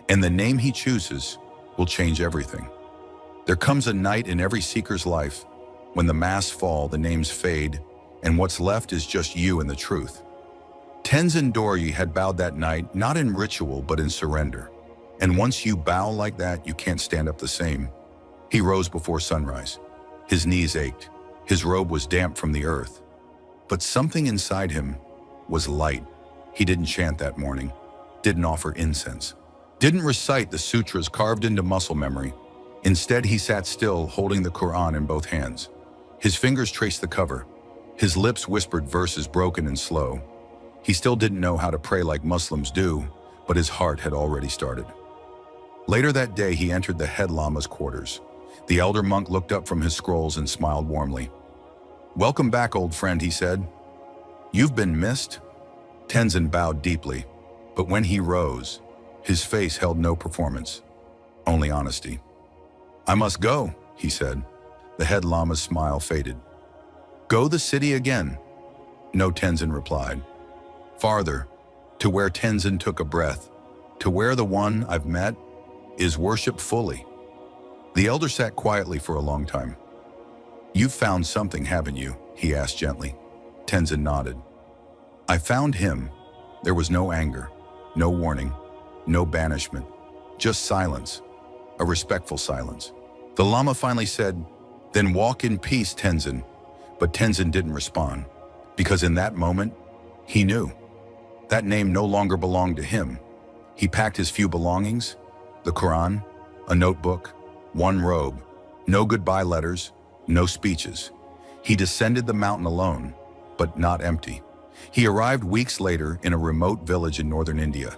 And the name he chooses will change everything. There comes a night in every seeker's life when the masks fall, the names fade, and what's left is just you and the truth. Tenzin Dorje had bowed that night, not in ritual, but in surrender. And once you bow like that, you can't stand up the same. He rose before sunrise. His knees ached. His robe was damp from the earth. But something inside him was light. He didn't chant that morning, didn't offer incense, didn't recite the sutras carved into muscle memory. Instead, he sat still, holding the Qur'an in both hands. His fingers traced the cover. His lips whispered verses broken and slow. He still didn't know how to pray like Muslims do, but his heart had already started. Later that day, he entered the head lama's quarters. The elder monk looked up from his scrolls and smiled warmly. Welcome back, old friend, he said. You've been missed? Tenzin bowed deeply, but when he rose, his face held no performance, only honesty. I must go, he said. The head lama's smile faded. Go the city again? No, Tenzin replied. Farther, to where Tenzin took a breath, to where the one I've met is worshipped fully. The elder sat quietly for a long time. You've found something, haven't you? He asked gently. Tenzin nodded. I found him. There was no anger, no warning, no banishment, just silence, a respectful silence. The Lama finally said, "Then walk in peace, Tenzin." But Tenzin didn't respond, because in that moment, he knew. That name no longer belonged to him. He packed his few belongings, the Qur'an, a notebook, one robe, no goodbye letters, no speeches. He descended the mountain alone, but not empty. He arrived weeks later in a remote village in northern India,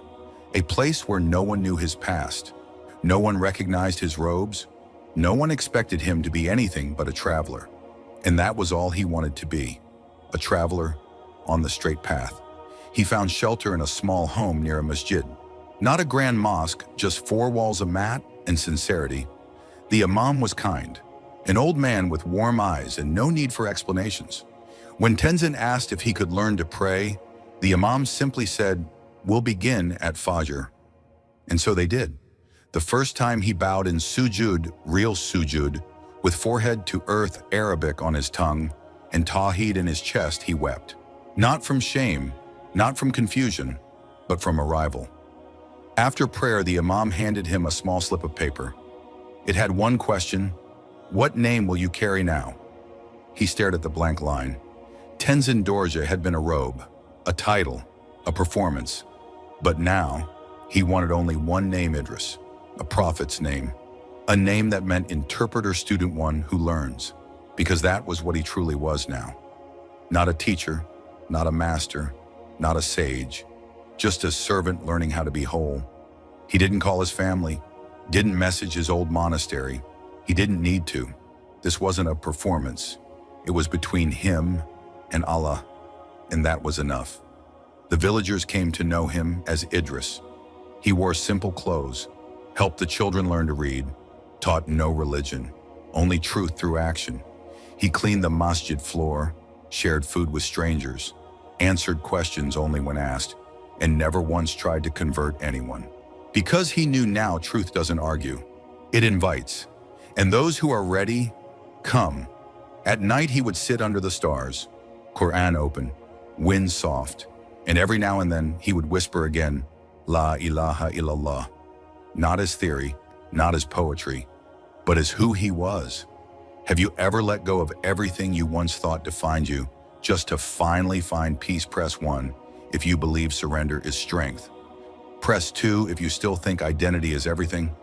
a place where no one knew his past. No one recognized his robes. No one expected him to be anything but a traveler. And that was all he wanted to be, a traveler on the straight path. He found shelter in a small home near a masjid. Not a grand mosque, just four walls of mat and sincerity. The imam was kind, an old man with warm eyes and no need for explanations. When Tenzin asked if he could learn to pray, the imam simply said, "We'll begin at Fajr." And so they did. The first time he bowed in sujud, real sujud, with forehead to earth, Arabic on his tongue, and tawheed in his chest, he wept. Not from shame, not from confusion, but from arrival. After prayer, the imam handed him a small slip of paper. It had one question: "What name will you carry now?" He stared at the blank line. Tenzin Dorje had been a robe, a title, a performance. But now, he wanted only one name, Idris, a prophet's name. A name that meant interpreter, student, one who learns. Because that was what he truly was now. Not a teacher, not a master, not a sage, just a servant learning how to be whole. He didn't call his family, didn't message his old monastery. He didn't need to. This wasn't a performance. It was between him and Allah, and that was enough. The villagers came to know him as Idris. He wore simple clothes, helped the children learn to read, taught no religion, only truth through action. He cleaned the masjid floor, shared food with strangers, answered questions only when asked, and never once tried to convert anyone. Because he knew now truth doesn't argue, it invites. And those who are ready, come. At night he would sit under the stars, Qur'an open, wind soft, and every now and then he would whisper again, "La ilaha illallah." Not as theory, not as poetry, but as who he was. Have you ever let go of everything you once thought defined you, just to finally find peace? Press 1 if you believe surrender is strength. Press 2 if you still think identity is everything.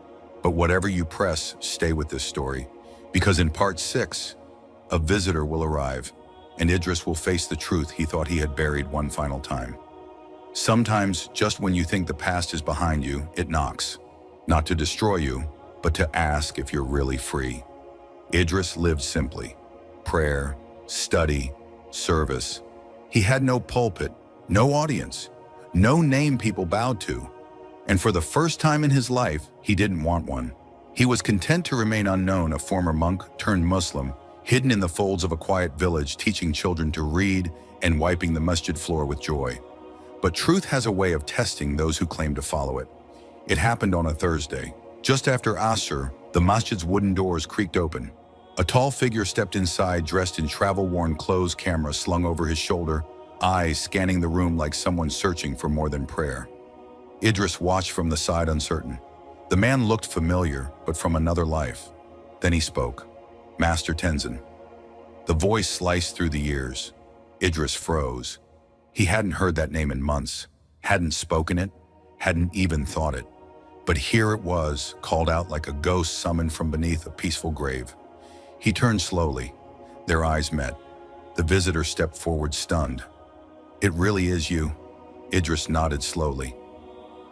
But whatever you press, stay with this story, because in part 6, a visitor will arrive, and Idris will face the truth he thought he had buried one final time. Sometimes, just when you think the past is behind you, it knocks. Not to destroy you, but to ask if you're really free. Idris lived simply. Prayer, study, service. He had no pulpit, no audience, no name people bowed to. And for the first time in his life, he didn't want one. He was content to remain unknown, a former monk turned Muslim, hidden in the folds of a quiet village, teaching children to read and wiping the masjid floor with joy. But truth has a way of testing those who claim to follow it. It happened on a Thursday. Just after Asr, the masjid's wooden doors creaked open. A tall figure stepped inside, dressed in travel-worn clothes, camera slung over his shoulder, eyes scanning the room like someone searching for more than prayer. Idris watched from the side, uncertain. The man looked familiar, but from another life. Then he spoke. "Master Tenzin." The voice sliced through the years. Idris froze. He hadn't heard that name in months, hadn't spoken it, hadn't even thought it. But here it was, called out like a ghost summoned from beneath a peaceful grave. He turned slowly. Their eyes met. The visitor stepped forward, stunned. "It really is you?" Idris nodded slowly.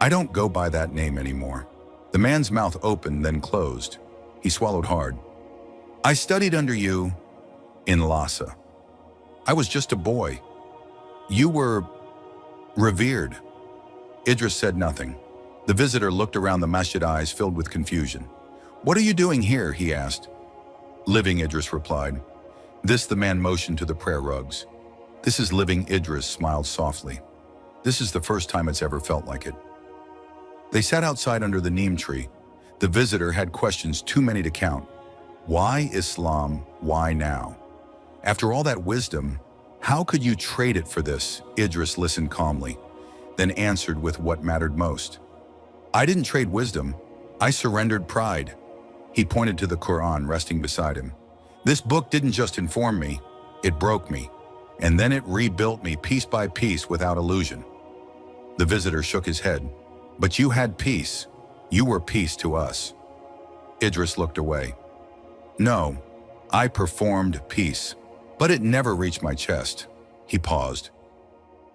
"I don't go by that name anymore." The man's mouth opened, then closed. He swallowed hard. "I studied under you in Lhasa. I was just a boy. You were revered." Idris said nothing. The visitor looked around the masjid, eyes filled with confusion. "What are you doing here?" he asked. "Living," Idris replied. "This," the man motioned to the prayer rugs. "This is living." Idris smiled softly. "This is the first time it's ever felt like it." They sat outside under the neem tree. The visitor had questions too many to count. Why Islam? Why now? After all that wisdom, how could you trade it for this? Idris listened calmly, then answered with what mattered most. "I didn't trade wisdom. I surrendered pride. He pointed to the Qur'an resting beside him. This book didn't just inform me, it broke me. And then it rebuilt me piece by piece without illusion. The visitor shook his head. But you had peace. You were peace to us. Idris looked away. No, I performed peace, but it never reached my chest. He paused.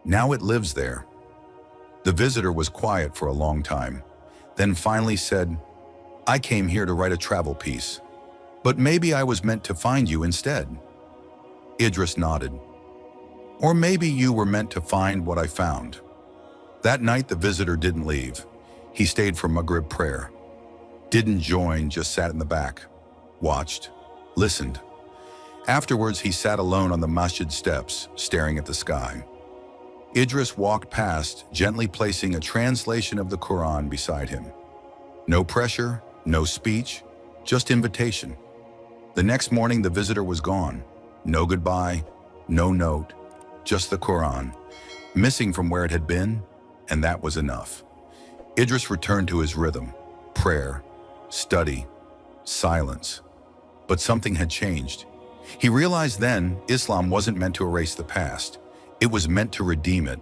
Now it lives there. The visitor was quiet for a long time, then finally said, I came here to write a travel piece, but maybe I was meant to find you instead. Idris nodded. Or maybe you were meant to find what I found. That night the visitor didn't leave. He stayed for Maghrib prayer. Didn't join, just sat in the back. Watched. Listened. Afterwards he sat alone on the masjid steps, staring at the sky. Idris walked past, gently placing a translation of the Quran beside him. No pressure, no speech, just invitation. The next morning the visitor was gone. No goodbye, no note, just the Quran, missing from where it had been, and that was enough. Idris returned to his rhythm, prayer, study, silence. But something had changed. He realized then Islam wasn't meant to erase the past. It was meant to redeem it.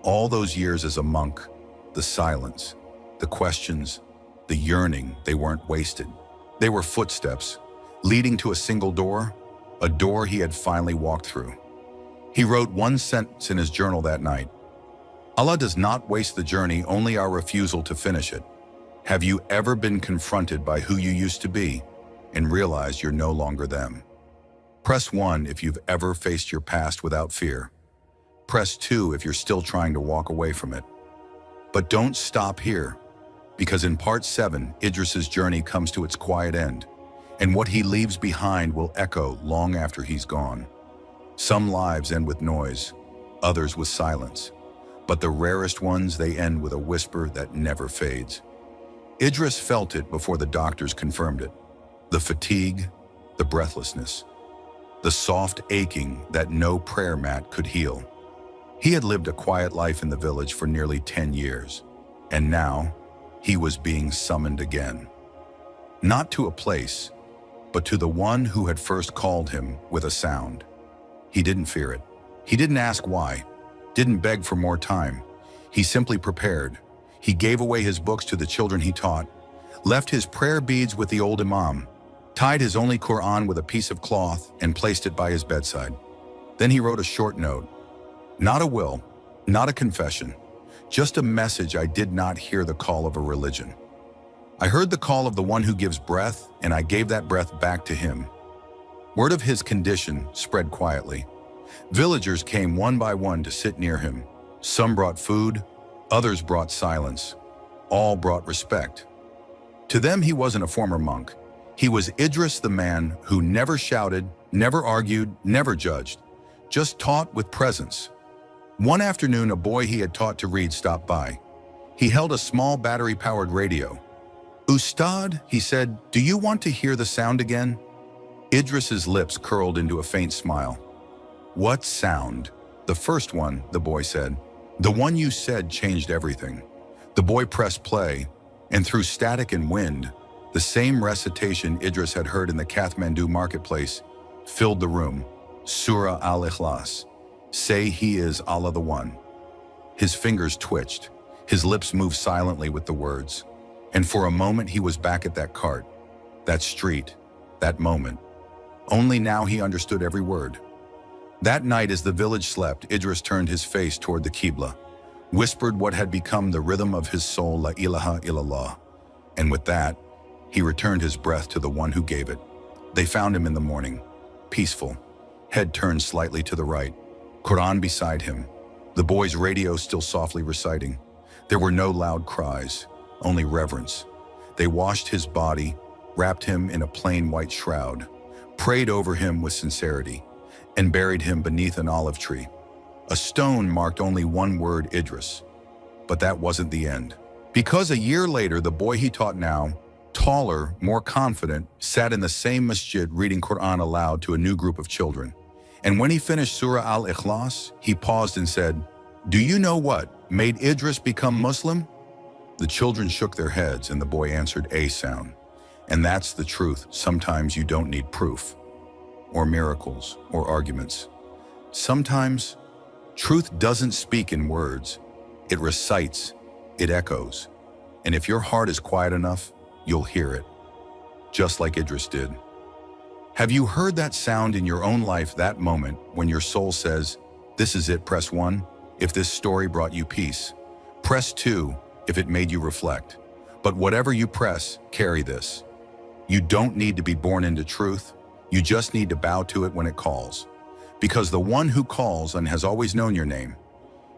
All those years as a monk, the silence, the questions, the yearning, they weren't wasted. They were footsteps, leading to a single door, a door he had finally walked through. He wrote one sentence in his journal that night. Allah does not waste the journey, only our refusal to finish it. Have you ever been confronted by who you used to be and realized you're no longer them? Press 1 if you've ever faced your past without fear. Press 2 if you're still trying to walk away from it. But don't stop here, because in part 7, Idris's journey comes to its quiet end, and what he leaves behind will echo long after he's gone. Some lives end with noise, others with silence, but the rarest ones, they end with a whisper that never fades. Idris felt it before the doctors confirmed it. The fatigue, the breathlessness, the soft aching that no prayer mat could heal. He had lived a quiet life in the village for nearly 10 years, and now he was being summoned again. Not to a place, but to the one who had first called him with a sound. He didn't fear it. He didn't ask why, didn't beg for more time. He simply prepared. He gave away his books to the children he taught, left his prayer beads with the old imam, tied his only Qur'an with a piece of cloth and placed it by his bedside. Then he wrote a short note. Not a will, not a confession, just a message. I did not hear the call of a religion. I heard the call of the one who gives breath, and I gave that breath back to him. Word of his condition spread quietly. Villagers came one by one to sit near him. Some brought food, others brought silence. All brought respect. To them, he wasn't a former monk. He was Idris, the man who never shouted, never argued, never judged, just taught with presence. One afternoon, a boy he had taught to read stopped by. He held a small battery-powered radio. Ustad, he said, do you want to hear the sound again? Idris's lips curled into a faint smile. What sound? The first one, the boy said. The one you said changed everything. The boy pressed play, and through static and wind, the same recitation Idris had heard in the Kathmandu marketplace filled the room. Surah Al-Ikhlas. Say He is Allah the One. His fingers twitched. His lips moved silently with the words. And for a moment he was back at that cart, that street, that moment. Only now he understood every word. That night as the village slept, Idris turned his face toward the Qibla, whispered what had become the rhythm of his soul, La ilaha illallah. And with that, he returned his breath to the one who gave it. They found him in the morning, peaceful, head turned slightly to the right, Qur'an beside him, the boy's radio still softly reciting. There were no loud cries, only reverence. They washed his body, wrapped him in a plain white shroud, prayed over him with sincerity, and buried him beneath an olive tree. A stone marked only one word, Idris. But that wasn't the end. Because a year later, the boy he taught now, taller, more confident, sat in the same masjid reading Qur'an aloud to a new group of children. And when he finished Surah Al-Ikhlas, he paused and said, do you know what made Idris become Muslim? The children shook their heads and the boy answered a sound. And that's the truth. Sometimes you don't need proof, or miracles, or arguments. Sometimes truth doesn't speak in words. It recites, it echoes. And if your heart is quiet enough, you'll hear it, just like Idris did. Have you heard that sound in your own life, that moment when your soul says, "This is it"? Press 1 if this story brought you peace. Press 2 if it made you reflect. But whatever you press, carry this. You don't need to be born into truth. You just need to bow to it when it calls. Because the one who calls and has always known your name.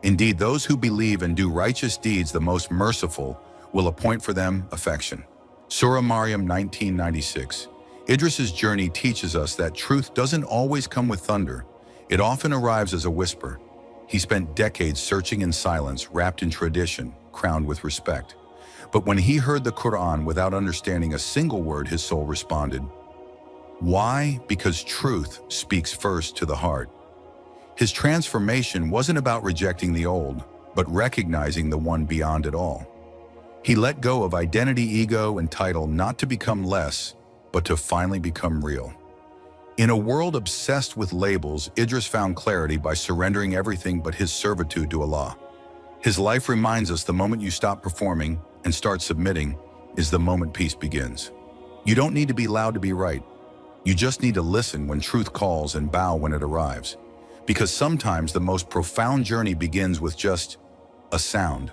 Indeed, those who believe and do righteous deeds, the most merciful, will appoint for them affection. Surah Maryam 1996. Idris's journey teaches us that truth doesn't always come with thunder. It often arrives as a whisper. He spent decades searching in silence, wrapped in tradition, crowned with respect. But when he heard the Qur'an without understanding a single word, his soul responded. Why? Because truth speaks first to the heart. His transformation wasn't about rejecting the old, but recognizing the one beyond it all. He let go of identity, ego, and title, not to become less, but to finally become real. In a world obsessed with labels, Idris found clarity by surrendering everything but his servitude to Allah. His life reminds us the moment you stop performing and start submitting is the moment peace begins. You don't need to be loud to be right. You just need to listen when truth calls and bow when it arrives. Because sometimes the most profound journey begins with just a sound.